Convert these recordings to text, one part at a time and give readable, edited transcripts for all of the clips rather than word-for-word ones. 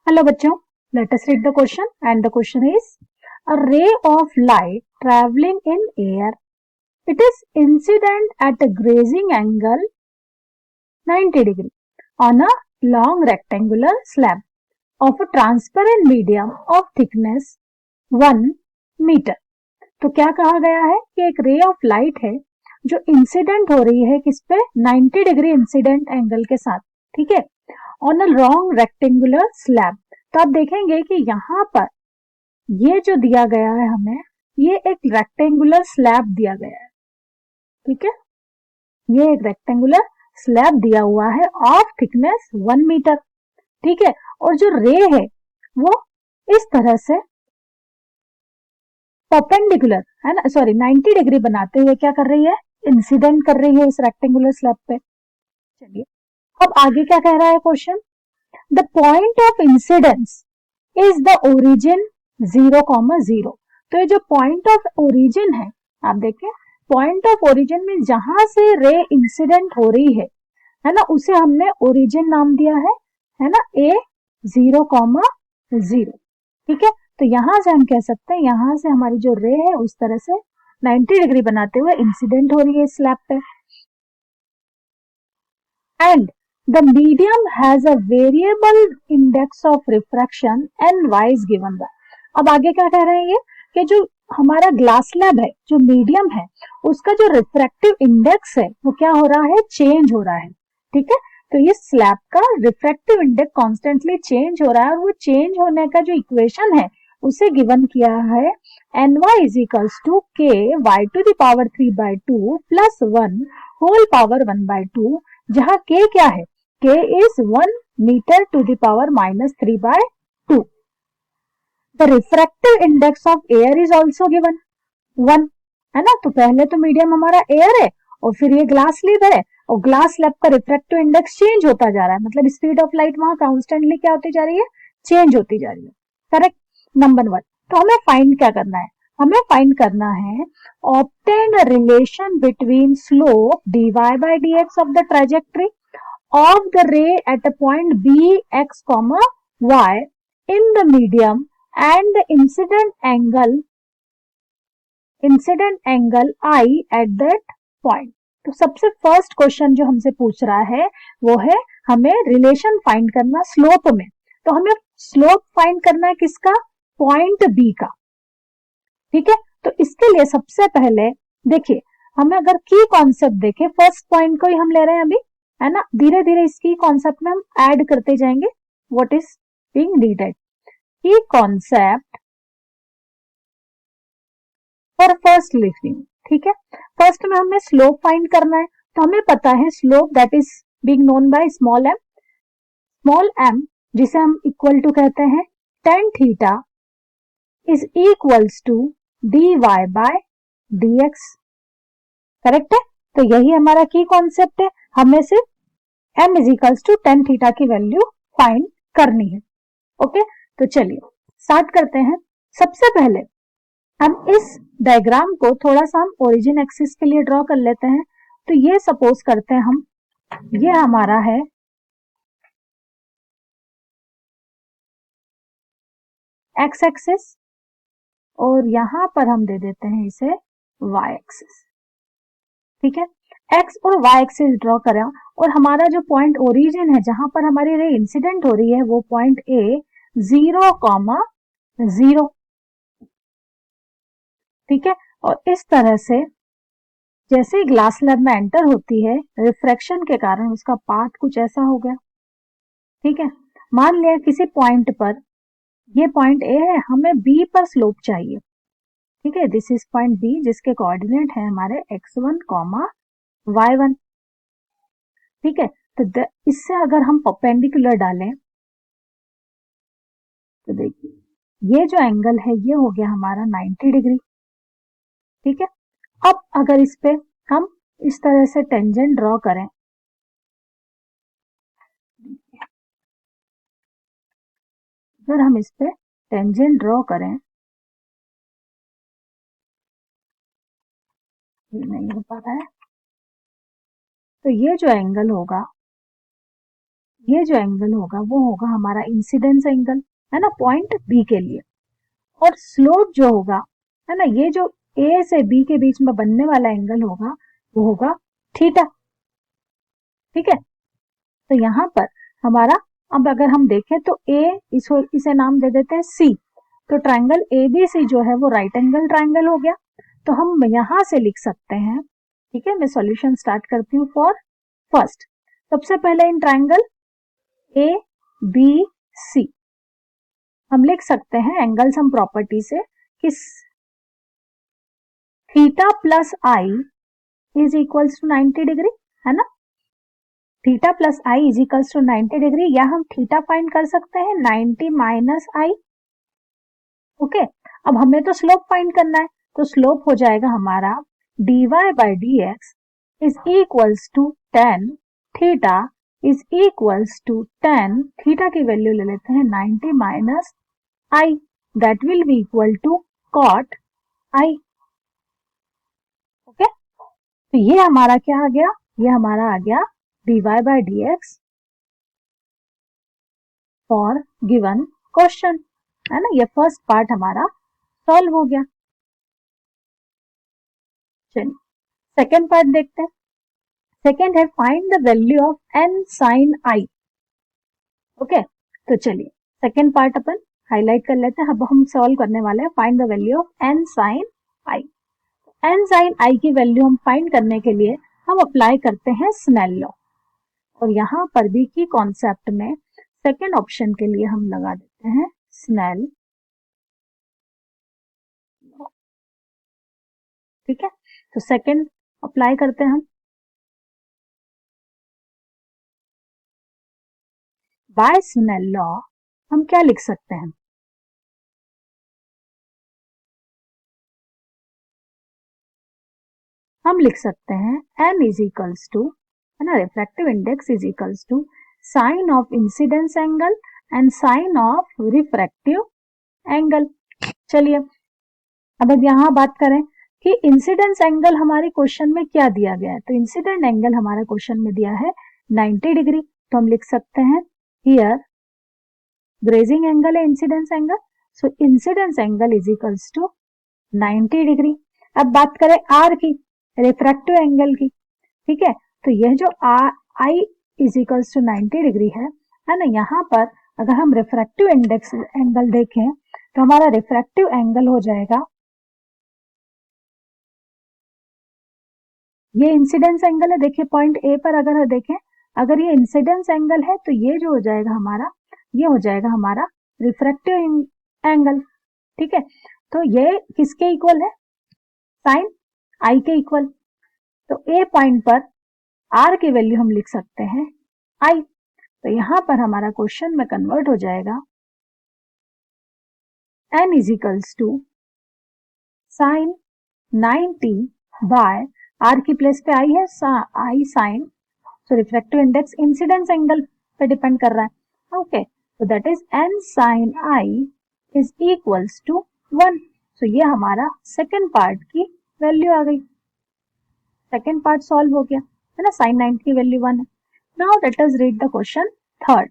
Hello बच्चों, let us read the question and the question is a ray of light traveling in air. It is incident at a grazing angle 90 degree on a long rectangular slab of a transparent medium of thickness 1 meter. तो क्या कहा गया है कि एक ray of light है जो incident हो रही है किस पे 90 डिग्री इंसिडेंट एंगल के साथ, ठीक है, on a long rectangular slab. तो आप देखेंगे कि यहाँ पर ये जो दिया गया है हमें, ये एक रेक्टेंगुलर स्लैब दिया गया है, ठीक है, ये एक रेक्टेंगुलर स्लैब दिया हुआ है ऑफ थिकनेस 1 मीटर, ठीक है, और जो रे है वो इस तरह से परपेंडिकुलर है ना, सॉरी 90 डिग्री बनाते हुए क्या कर रही है, इंसिडेंट कर रही है इस रेक्टेंगुलर स्लैब पे। चलिए अब आगे क्या कह रहा है question, the point of incidence is the origin 0,0। तो ये जो पॉइंट ऑफ ओरिजिन है, आप देखें पॉइंट ऑफ ओरिजिन में जहां से रे इंसिडेंट हो रही है ना, उसे हमने ओरिजिन नाम दिया है ना, ए 0,0, ठीक है। तो यहां से हम कह सकते हैं यहां से हमारी जो रे है उस तरह से 90 डिग्री बनाते हुए इंसिडेंट हो रही है स्लैब पे, and the medium has a variable index of refraction and y is given by. अब आगे क्या कह रहे हैं ये कि जो हमारा ग्लास स्लैब है, जो मीडियम है, उसका जो रिफ्रैक्टिव इंडेक्स है वो क्या हो रहा है, चेंज हो रहा है, ठीक है। तो ये स्लैब का रिफ्रैक्टिव इंडेक्स कॉन्स्टेंटली चेंज हो रहा है और वो चेंज होने का जो इक्वेशन है उसे गिवन किया है N Y is equals to K Y to the power 3/2 plus 1 whole power 1/2, जहां के क्या है, K is 1 metre to the power -3/2। The refractive index of air is also given 1, है ना। तो पहले तो मीडियम हमारा एयर है और फिर ये ग्लास स्लैब है, और ग्लास स्लैब का रिफ्रैक्टिव इंडेक्स चेंज होता जा रहा है, मतलब स्पीड ऑफ लाइट वहां कॉन्स्टेंटली क्या होती जा रही है, चेंज होती जा रही है, करेक्ट। नंबर 1, तो हमें फाइंड क्या करना है, हमें फाइंड करना है obtain a relation between slope dy by dx of the trajectory of the ray at a point b x comma y in the medium and the incident angle I at that point। तो सबसे first question जो हमसे पूछ रहा है वो है हमें रिलेशन फाइंड करना स्लोप में। तो हमें स्लोप फाइंड करना है किसका, पॉइंट बी का, ठीक है। तो इसके लिए सबसे पहले देखिए, हमें अगर की कॉन्सेप्ट देखें, फर्स्ट पॉइंट को ही हम ले रहे हैं अभी, है ना, धीरे धीरे इसकी कॉन्सेप्ट में हम ऐड करते जाएंगे व्हाट इज बीइंग नीडेड। की कॉन्सेप्ट और फर्स्ट लिख रही हूं, ठीक है। फर्स्ट में हमें स्लोप फाइंड करना है, तो हमें पता है slope that is being known by small m, जिसे हम इक्वल टू कहते हैं tan theta is equals to dy by dx, correct है। तो यही हमारा की कॉन्सेप्ट है, हमें सिर्फ m is equals to tan theta की वैल्यू फाइंड करनी है, ओके। तो चलिए स्टार्ट करते हैं। सबसे पहले हम इस डायग्राम को थोड़ा सा हम ओरिजिन एक्सिस के लिए ड्रॉ कर लेते हैं। तो ये सपोज करते हैं हम, ये हमारा है एक्स एक्सिस और यहां पर हम दे देते हैं इसे वाई एक्सिस, ठीक है। एक्स और वाई एक्सिस ड्रॉ करें और हमारा जो पॉइंट ओरिजिन है जहां पर हमारी रे इंसिडेंट हो रही है वो पॉइंट ए 0,0, ठीक है। और इस तरह से जैसे ही ग्लास स्लैब में एंटर होती है, रिफ्रैक्शन के कारण उसका पाथ कुछ ऐसा हो गया, ठीक है। मान लिया किसी पॉइंट पर, ये पॉइंट ए है, हमें बी पर स्लोप चाहिए, ठीक है, दिस इज पॉइंट बी जिसके कोऑर्डिनेट है हमारे x1, y1, ठीक है। तो इससे अगर हम परपेंडिकुलर डालें तो देखिए ये जो एंगल है ये हो गया हमारा 90 डिग्री, ठीक है। अब अगर इस पे हम इस तरह से टेंजेंट ड्रॉ करें, अगर हम इस पे टेंजेंट ड्रॉ करें, ये नहीं हो पा रहा है, तो ये जो एंगल होगा ये जो एंगल होगा वो होगा हमारा इंसिडेंस एंगल, है ना, पॉइंट बी के लिए। और स्लोप जो होगा, है ना, ये जो ए से बी के बीच में बनने वाला एंगल होगा वो होगा थीटा। ठीक है, तो यहाँ पर हमारा, अब अगर हम देखें तो ए, इसे नाम दे देते हैं सी, तो ट्रायंगल एबीसी जो है वो राइट एंगल ट्रायंगल हो गया। तो हम यहां से लिख सकते हैं, ठीक है, मैं सॉल्यूशन स्टार्ट करती हूँ फॉर फर्स्ट। सबसे पहले in triangle A B C हम लिख सकते हैं एंगल सम प्रॉपर्टी से कि theta plus i is equals to 90 degree, है ना, theta plus i is equals to 90 degree, या हम थीटा फाइंड कर सकते हैं 90 माइनस आई। ओके, अब हमें तो स्लोप फाइंड करना है, तो स्लोप हो जाएगा हमारा dy by d x is equals to tan theta is equals to tan, theta की वैल्यू ले लेते हैं 90 minus i, that will be equal to cot i. Okay, तो ये हमारा क्या आ गया, ये हमारा आ गया dy by d x for given question, है ना, ये फर्स्ट पार्ट हमारा सॉल्व हो गया। चलिए सेकेंड पार्ट देखते हैं। सेकेंड है find the value of N sine i. Okay, तो चलिए सेकेंड पार्ट अपन हाईलाइट कर लेते हैं। अब हम सॉल्व करने वाले हैं find the value of N sine I. N sine I की वैल्यू हम फाइंड करने के लिए हम अप्लाई करते हैं स्नेल लॉ, और यहाँ पर भी की कॉन्सेप्ट में सेकेंड ऑप्शन के लिए हम लगा देते हैं स्नेल। ठीक है, तो सेकेंड अप्लाई करते हैं हम। बाय स्नेल लॉ हम क्या लिख सकते हैं, हम लिख सकते हैं n इज इक्वल्स टू, है ना, refractive index is equals to sine of incidence angle and sine of refractive angle. चलिए अब यहाँ बात करें कि इंसिडेंस एंगल हमारे क्वेश्चन में क्या दिया गया है, तो इंसिडेंट एंगल हमारे क्वेश्चन में दिया है 90 डिग्री, तो हम लिख सकते हैं हियर ग्रेजिंग एंगल है incidence angle, so incidence angle is equals to 90 degree. अब बात करें आर की, रिफ्रैक्टिव एंगल की, ठीक है, तो यह जो आई इज इक्वल्स टू 90 डिग्री है ना, यहाँ पर अगर हम रिफ्रैक्टिव इंडेक्स एंगल देखें तो हमारा रिफ्रैक्टिव एंगल हो जाएगा, ये इंसिडेंस एंगल है, देखिए पॉइंट ए पर अगर देखें, अगर ये इंसिडेंस एंगल है तो ये जो हो जाएगा हमारा, ये हो जाएगा हमारा रिफ्रैक्टिव एंगल। ठीक है, तो ये किसके इक्वल है, साइन आई के इक्वल, तो ए पॉइंट पर आर की वैल्यू हम लिख सकते हैं आई, तो यहां पर हमारा क्वेश्चन में कन्वर्ट हो जाएगा n is equals to sine 90 by r की प्लेस पे आई है आई साइन, तो रिफ्रैक्टिव इंडेक्स इंसिडेंस एंगल पे डिपेंड कर रहा है। ओके, तो that is n sine i is equals to 1, तो ये हमारा सेकेंड पार्ट की वैल्यू आ गई, सेकेंड पार्ट सॉल्व हो गया, है ना, साइन 90 की वैल्यू 1 है। Now let us read the question third.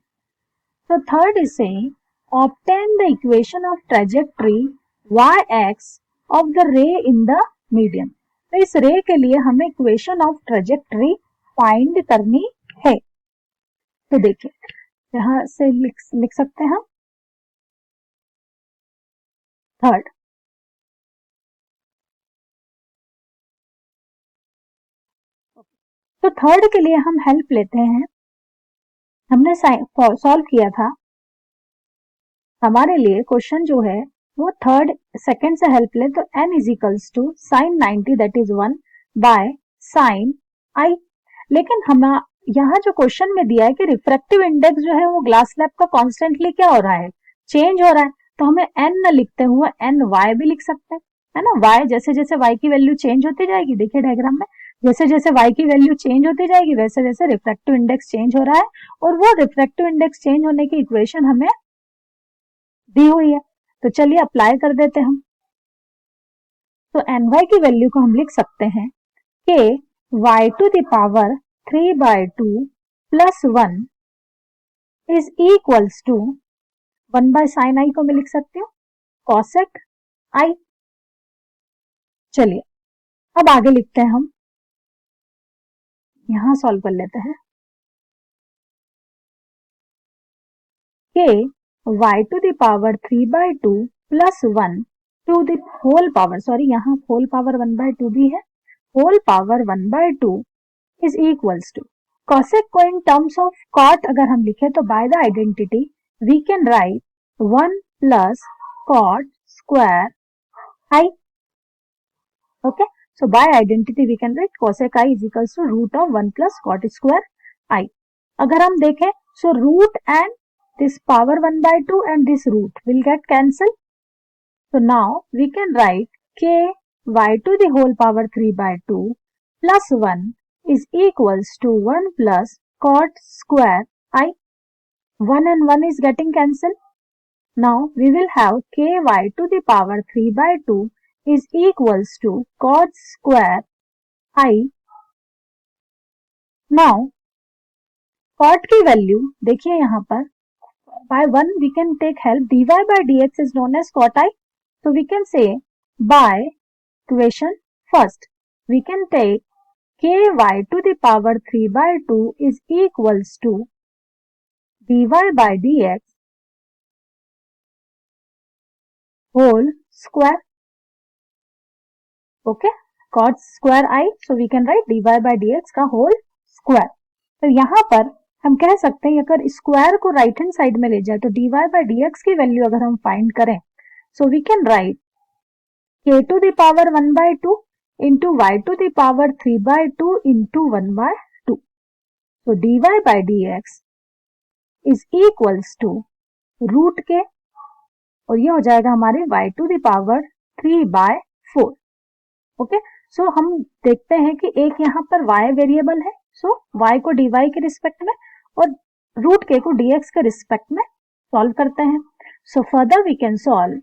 So third is saying obtain the equation of trajectory yx of the ray in the medium। तो इस रे के लिए हमें इक्वेशन ऑफ ट्रेजेक्टरी फाइंड करनी है। तो देखिए यहां से लिख सकते हैं हम थर्ड। तो थर्ड के लिए हम हेल्प लेते हैं, हमने सॉल्व किया था, हमारे लिए क्वेश्चन जो है वो थर्ड सेकंड से हेल्प ले, तो n is equals to sine 90 that is 1 by sine I. लेकिन हम यहाँ जो क्वेश्चन में दिया है कि रिफ्रैक्टिव इंडेक्स जो है वो ग्लास स्लैब का कॉन्स्टेंटली क्या हो रहा है, चेंज हो रहा है, तो हमें n न लिखते हुए n y भी लिख सकते हैं, है ना, y जैसे जैसे y की वैल्यू चेंज होती जाएगी, देखिए डायग्राम में जैसे जैसे y की वैल्यू चेंज होती जाएगी वैसे वैसे रिफ्रैक्टिव इंडेक्स चेंज हो रहा है, और वो रिफ्रैक्टिव इंडेक्स चेंज होने की इक्वेशन हमें दी हुई है, तो चलिए अप्लाई कर देते हैं हम। तो ny की वैल्यू को हम लिख सकते हैं कि y to the power 3/2 plus 1 is equals to 1 by sine I को मैं लिख सकती हूँ कॉसेक आई। चलिए अब आगे लिखते हैं हम, यहां सॉल्व कर लेते हैं। k y to the power 3/2 plus 1 to the whole power, sorry यहाँ होल पावर 1/2 भी है, whole power 1/2 is equals to cosec को इन टर्म्स ऑफ कॉट अगर हम लिखे तो by the identity we can write 1 plus cot square i. Okay, so by identity we can write cosec I is equals to root of 1 plus cot square I. अगर हम देखें so root and this power 1/2 and this root will get cancelled. So now we can write k y to the whole power 3/2 plus 1 is equals to 1 plus cot square I. 1 and 1 is getting cancelled. Now we will have k y to the power 3/2 is equals to cot square I. Now cot की value देखिए यहाँ पर by 1 we can take help, dy by dx is known as cot I. So we can say by equation first we can take ky to the power 3/2 is equals to dy by dx whole square. Okay, cot square i, so we can write dy by dx का whole square. तो यहाँ पर हम कह सकते हैं अगर square को राइट हैंड साइड में ले जाए तो dy by dx की वैल्यू अगर हम फाइंड करें so we can write k to the power 1/2 into y to the power 3/2 into 1/2। So dy by dx is equals to root k, और ये हो जाएगा हमारे y to the power 3/4। Okay, so हम देखते हैं कि एक यहाँ पर y वेरिएबल है, सो y को dy के रिस्पेक्ट में और रूट k को dx के रिस्पेक्ट में सॉल्व करते हैं। So further we can solve,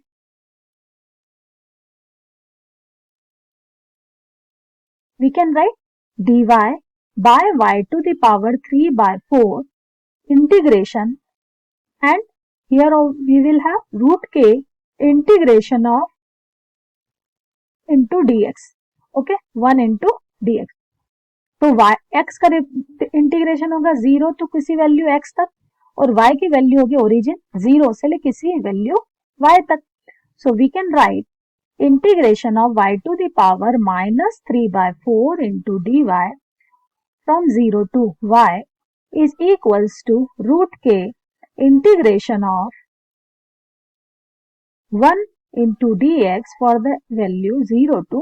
we can write dy by y to the power 3/4 integration and here we will have root k integration of into dx। Okay, 1 into dx। तो y x का integration होगा 0 to किसी value x तक और y की value होगी origin 0 से ले किसी वैल्यू y तक। So we can write integration of y to the power -3/4 into dy from 0 to y is equals to root k integration of 1 into dx for the value 0 to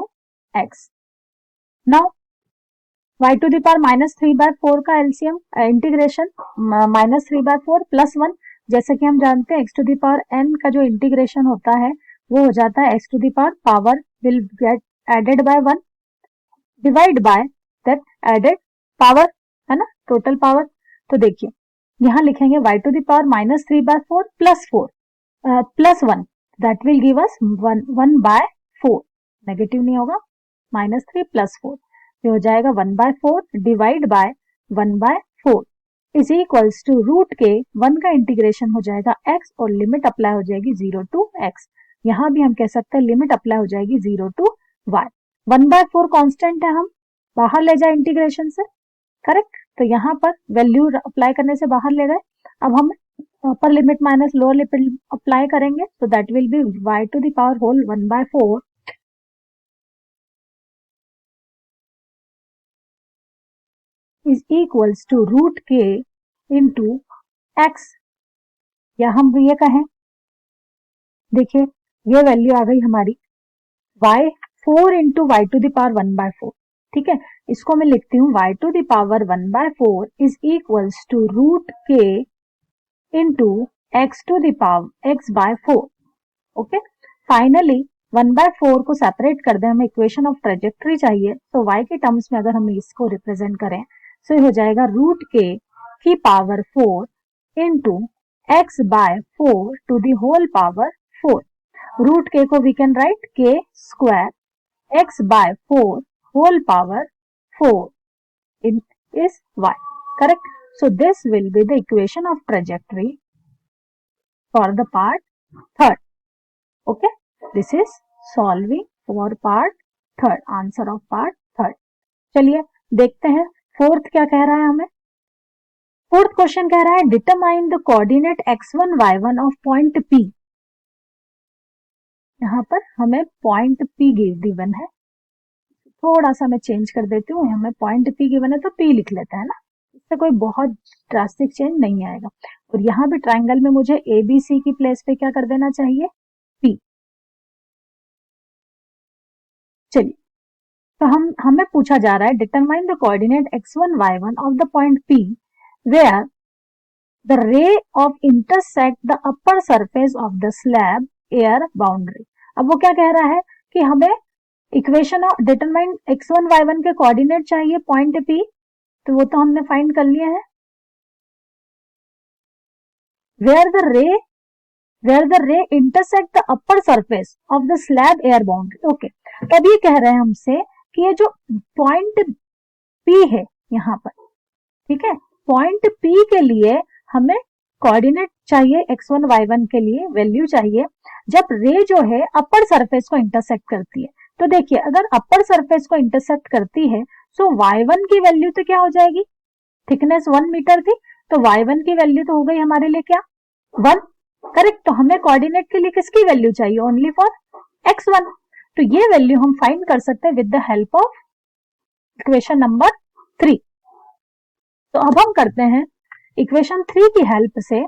x. Now y to the power -3/4 का LCM integration -3/4 plus 1, जैसे कि हम जानते हैं x to the power n का जो integration होता है वो हो जाता है x to the power will get added by 1 divide by that added power, है ना, टोटल पावर। तो देखिए यहाँ लिखेंगे y to the power -3/4 plus 4 plus 1, that will give us 1/4, negative नहीं होगा, -3 प्लस 4, ये हो जाएगा 1/4 divide by 1/4 is equals to root के 1 का इंटीग्रेशन हो जाएगा x और लिमिट अप्लाई हो जाएगी 0 टू x। यहाँ भी हम कह सकते हैं लिमिट अप्लाई हो जाएगी 0 टू y। 1/4 कांस्टेंट है, हम बाहर ले जाए इंटीग्रेशन से, करेक्ट। तो यहाँ पर वैल्यू अप्लाई करने से बाहर ले गए, अब हम upper limit minus lower limit apply करेंगे, so that will be y to the power whole 1/4 is equals to root k into x, या हम ये कहें, देखिए ये वैल्यू आ गई हमारी y 4 into y to the power 1/4, ठीक है। इसको मैं लिखती हूँ y to the power 1/4 is equals to root k into x to the power x/4। Okay, finally 1/4 को सेपरेट कर दें, हमें इक्वेशन ऑफ ट्रेजेक्टरी चाहिए, तो y के टर्म्स में अगर हम इसको रिप्रेजेंट करें तो ये हो जाएगा रूट k की power 4 into x/4 to the whole power 4। Root k को we can write k square x/4 whole power 4 is y, correct. So this will be the equation of trajectory for the part third. Okay, this is solving for part third, answer of part third. चलिए देखते हैं fourth क्या कह रहा है हमें. Fourth question कह रहा है determine the coordinate x1 y1 of point P. यहाँ पर हमें पॉइंट P गिवन है. थोड़ा सा मैं चेंज कर देती हूँ, हमें पॉइंट P गिवन है तो P लिख लेते हैं ना, इससे कोई बहुत ड्रास्टिक चेंज नहीं आएगा. और यहाँ भी ट्राइंगल में मुझे ABC की प्लेस पे क्या कर देना चाहिए, P. चलिए तो हमें पूछा जा रहा है determine the coordinate x1 y1 of the point P where the ray of intersect the upper surface of the slab air boundary. अब वो क्या कह रहा है कि हमें equation of determine x1 y1 के कोऑर्डिनेट चाहिए पॉइंट P, तो वो तो हमने फाइंड कर लिया है. Where the ray intersect the upper surface of the slab air boundary. Okay, तब ये कह रहे हैं हमसे कि ये जो पॉइंट P है यहाँ पर, ठीक है, पॉइंट P के लिए हमें कोऑर्डिनेट चाहिए x1 y1 के लिए वैल्यू चाहिए जब रे जो है अपर सरफेस को इंटरसेक्ट करती है. तो देखिए अगर अपर सरफेस को इंटरसेक्ट करती है सो y1 की वैल्यू तो क्या हो जाएगी, थिकनेस 1 मीटर थी तो y1 की वैल्यू तो हो गई हमारे लिए क्या 1. करेक्ट. तो हमें कोऑर्डिनेट के लिए किसकी वैल्यू चाहिए, ओनली फॉर x1. तो ये वैल्यू हम फाइंड कर सकते हैं with the help of equation number 3. तो अब हम करते हैं इक्वेशन 3 की हेल्प से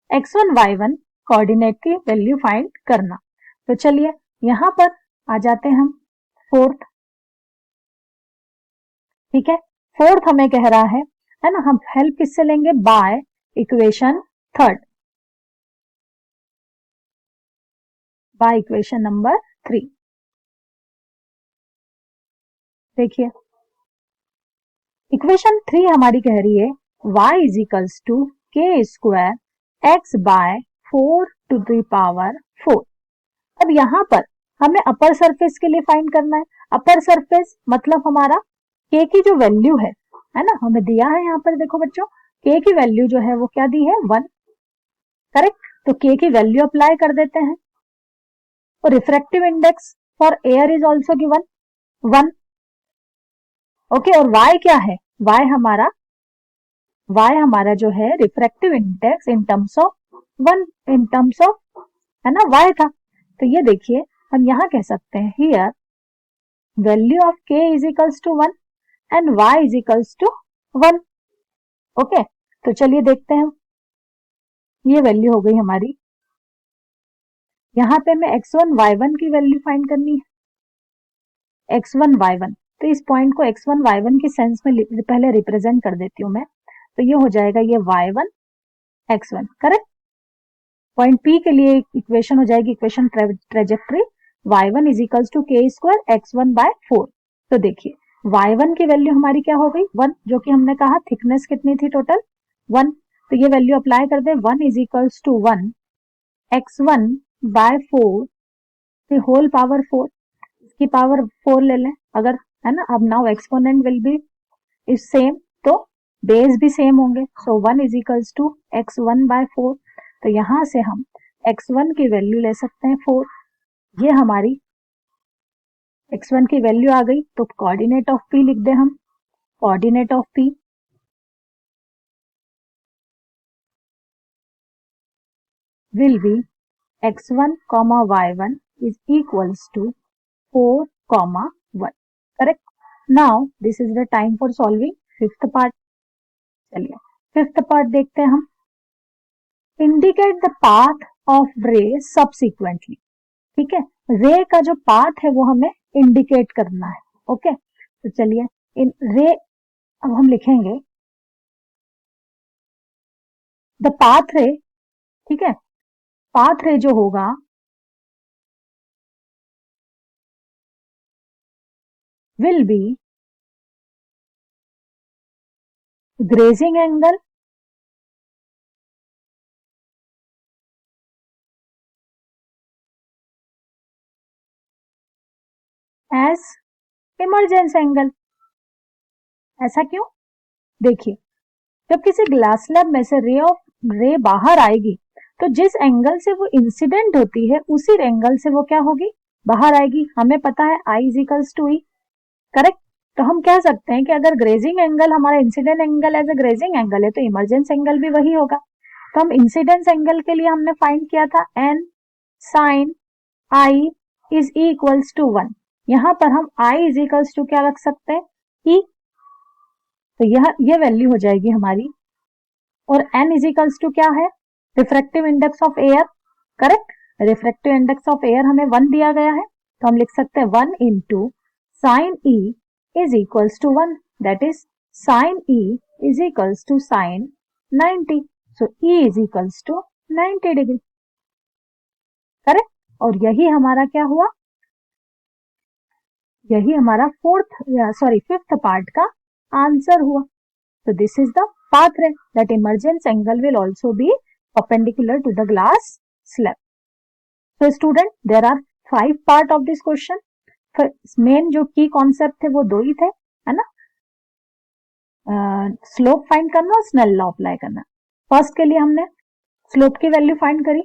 x1 y1 कोऑर्डिनेट की वैल्यू फाइंड करना. तो चलिए यहां पर आ जाते हैं हम फोर्थ. ठीक है, फोर्थ हमें कह रहा है ना, हम हेल्प किससे लेंगे, by equation third, by equation number 3. देखिए इक्वेशन 3 हमारी कह रही है y is equals to k square x by 4 to the power 4. अब यहाँ पर हमें अपर सरफेस के लिए फाइंड करना है. अपर सरफेस मतलब हमारा k की जो वैल्यू है ना, हमें दिया है यहाँ पर, देखो बच्चों k की वैल्यू जो है वो क्या दी है 1. करेक्ट. तो k की वैल्यू अप्लाई कर देते हैं. और refractive index for air is also given 1. Okay, और y क्या है, y हमारा जो है refractive index in terms of 1, in terms of है ना y था. तो ये देखिए हम यहाँ कह सकते हैं here value of k is equals to 1 and y is equals to 1. Okay, तो चलिए देखते हैं, ये वैल्यू हो गई हमारी. यहाँ पे हमें x1 y1 की वैल्यू फाइंड करनी है, x1 y1. तो इस पॉइंट को x1 y1 के सेंस में पहले रिप्रेजेंट कर देती हूँ मैं. तो ये हो जाएगा ये y1 x1. Correct. Point P के लिए इक्वेशन हो जाएगी equation trajectory y1 is equals to k square x1 by 4. तो देखिए y1 की वैल्यू हमारी क्या हो गई 1, जो कि हमने कहा थिकनेस कितनी थी टोटल 1. तो ये वैल्यू अप्लाई कर दे, 1 is equals to 1 x1 by 4 whole power 4. इसकी पावर 4 ले लें अगर, है ना. अब now exponent will be is same, तो बेस भी सेम होंगे. So 1 is equals to x1 by 4. तो यहां से हम x1 की वैल्यू ले सकते हैं 4. ये हमारी x1 की वैल्यू आ गई. तो कोऑर्डिनेट ऑफ P लिख दे हम, coordinate of P will be x1 comma y1 is equals to 4 comma 1. Correct. Now this is the time for solving fifth part. चलिए फिफ्थ पार्ट देखते हैं हम. इंडिकेट द पाथ ऑफ रे subsequently. ठीक है, रे का जो पाथ है वो हमें इंडिकेट करना है. ओके, तो चलिए इन रे अब हम लिखेंगे द पाथ रे. ठीक है, पाथ रे जो होगा will be grazing angle as emergence angle. ऐसा क्यों, देखिए जब किसी ग्लास स्लैब में से रे बाहर आएगी तो जिस एंगल से वो इंसिडेंट होती है उसी एंगल से वो क्या होगी, बाहर आएगी। हमें पता है I is equals to e, correct. तो हम कह सकते हैं कि अगर ग्रेजिंग एंगल हमारा incident angle as a grazing angle है तो इमर्जेंस एंगल भी वही होगा। तो हम इंसिडेंस एंगल के लिए हमने फाइंड किया था n sin I is equals to 1। यहां पर हम I इज इक्वल्स टू क्या रख सकते हैं, E। तो यह वैल्यू हो जाएगी हमारी। और n इज इक्वल्स टू क्या है, refractive index of air, correct. Refractive index of air हमें 1 दिया गया है, तो हम लिख सकते हैं 1 into sine E is equals to 1, that is sine E is equals to sine 90। So E is equals to 90 degree, correct. और यही हमारा क्या हुआ, यही हमारा फिफ्थ पार्ट का आंसर हुआ। So this is the path ray that emergence angle will also be perpendicular to the glass slab. So student, there are 5 part of this question. Main जो की कॉन्सेप्ट थे वो 2 ही थे, है ना, स्लोप फाइंड करना और स्नेल लॉ अप्लाई करना। फर्स्ट के लिए हमने स्लोप की वैल्यू फाइंड करी,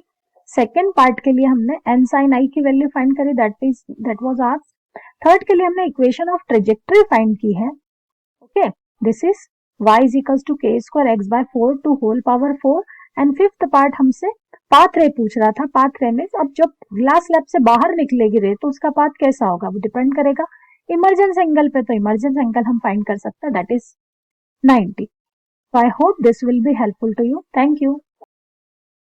सेकेंड पार्ट के लिए हमने n sin I की वैल्यू फाइंड करी, दैट वाज आस्क्ड। थर्ड के लिए हमने इक्वेशन ऑफ ट्रेजेक्टरी फाइंड की है, okay. This is y is equals to k square x by 4 to whole power 4। And fifth part हमसे पाथ रे पूछ रहा था। पाथ रे में अब जब ग्लास स्लैब से बाहर निकलेगी रे तो उसका पाथ कैसा होगा, वो डिपेंड करेगा इमर्जेंस एंगल पे। तो इमर्जेंस एंगल हम फाइंड कर सकते हैं, that is 90। So I hope this will be helpful to you. Thank you.